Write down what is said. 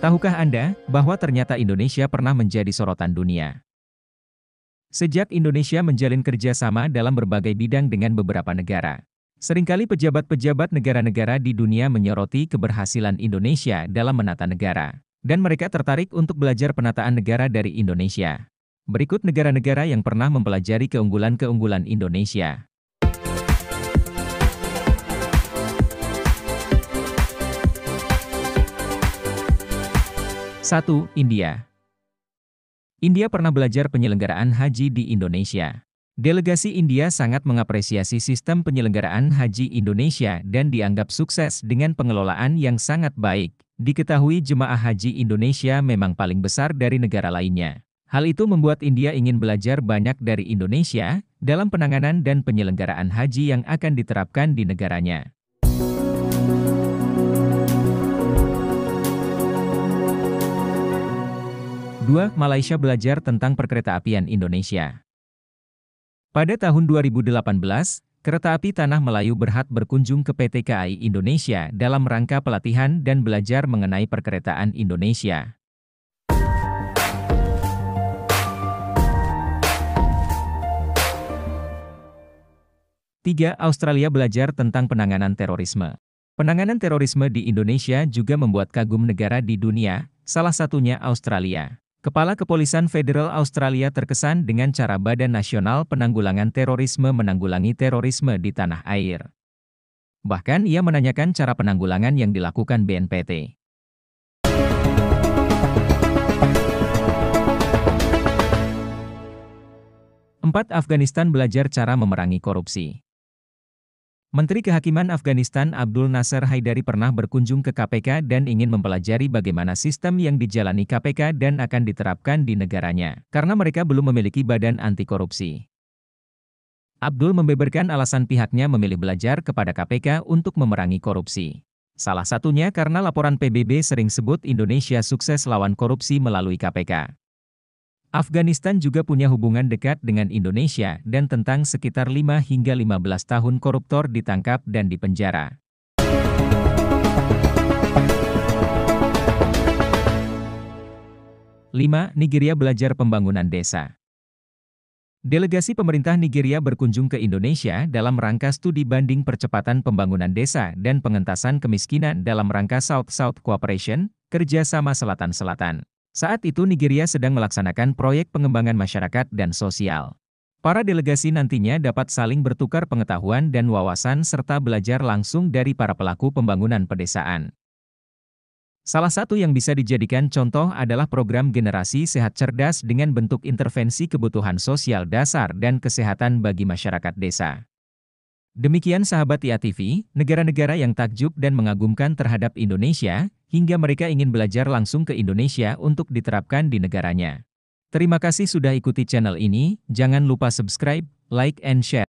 Tahukah Anda bahwa ternyata Indonesia pernah menjadi sorotan dunia? Sejak Indonesia menjalin kerjasama dalam berbagai bidang dengan beberapa negara. Seringkali pejabat-pejabat negara-negara di dunia menyoroti keberhasilan Indonesia dalam menata negara. Dan mereka tertarik untuk belajar penataan negara dari Indonesia. Berikut negara-negara yang pernah mempelajari keunggulan-keunggulan Indonesia. 1. India. India pernah belajar penyelenggaraan haji di Indonesia. Delegasi India sangat mengapresiasi sistem penyelenggaraan haji Indonesia dan dianggap sukses dengan pengelolaan yang sangat baik. Diketahui jemaah haji Indonesia memang paling besar dari negara lainnya. Hal itu membuat India ingin belajar banyak dari Indonesia dalam penanganan dan penyelenggaraan haji yang akan diterapkan di negaranya. 2. Malaysia belajar tentang perkeretaapian Indonesia. Pada tahun 2018, Kereta Api Tanah Melayu berhak berkunjung ke PT KAI Indonesia dalam rangka pelatihan dan belajar mengenai perkeretaan Indonesia. 3. Australia belajar tentang penanganan terorisme. Penanganan terorisme di Indonesia juga membuat kagum negara di dunia, salah satunya Australia. Kepala Kepolisian Federal Australia terkesan dengan cara Badan Nasional Penanggulangan Terorisme menanggulangi terorisme di tanah air. Bahkan ia menanyakan cara penanggulangan yang dilakukan BNPT. 4. Afghanistan belajar cara memerangi korupsi. Menteri Kehakiman Afghanistan Abdul Nasser Haidari pernah berkunjung ke KPK dan ingin mempelajari bagaimana sistem yang dijalani KPK dan akan diterapkan di negaranya, karena mereka belum memiliki badan anti korupsi. Abdul membeberkan alasan pihaknya memilih belajar kepada KPK untuk memerangi korupsi. Salah satunya karena laporan PBB sering sebut Indonesia sukses lawan korupsi melalui KPK. Afghanistan juga punya hubungan dekat dengan Indonesia dan tentang sekitar 5 hingga 15 tahun koruptor ditangkap dan dipenjara. 5. Nigeria belajar pembangunan desa. Delegasi pemerintah Nigeria berkunjung ke Indonesia dalam rangka studi banding percepatan pembangunan desa dan pengentasan kemiskinan dalam rangka South-South Cooperation, kerjasama Selatan-Selatan. Saat itu Nigeria sedang melaksanakan proyek pengembangan masyarakat dan sosial. Para delegasi nantinya dapat saling bertukar pengetahuan dan wawasan serta belajar langsung dari para pelaku pembangunan pedesaan. Salah satu yang bisa dijadikan contoh adalah program Generasi Sehat Cerdas dengan bentuk intervensi kebutuhan sosial dasar dan kesehatan bagi masyarakat desa. Demikian sahabat IA TV, negara-negara yang takjub dan mengagumkan terhadap Indonesia, hingga mereka ingin belajar langsung ke Indonesia untuk diterapkan di negaranya. Terima kasih sudah ikuti channel ini, jangan lupa subscribe, like and share.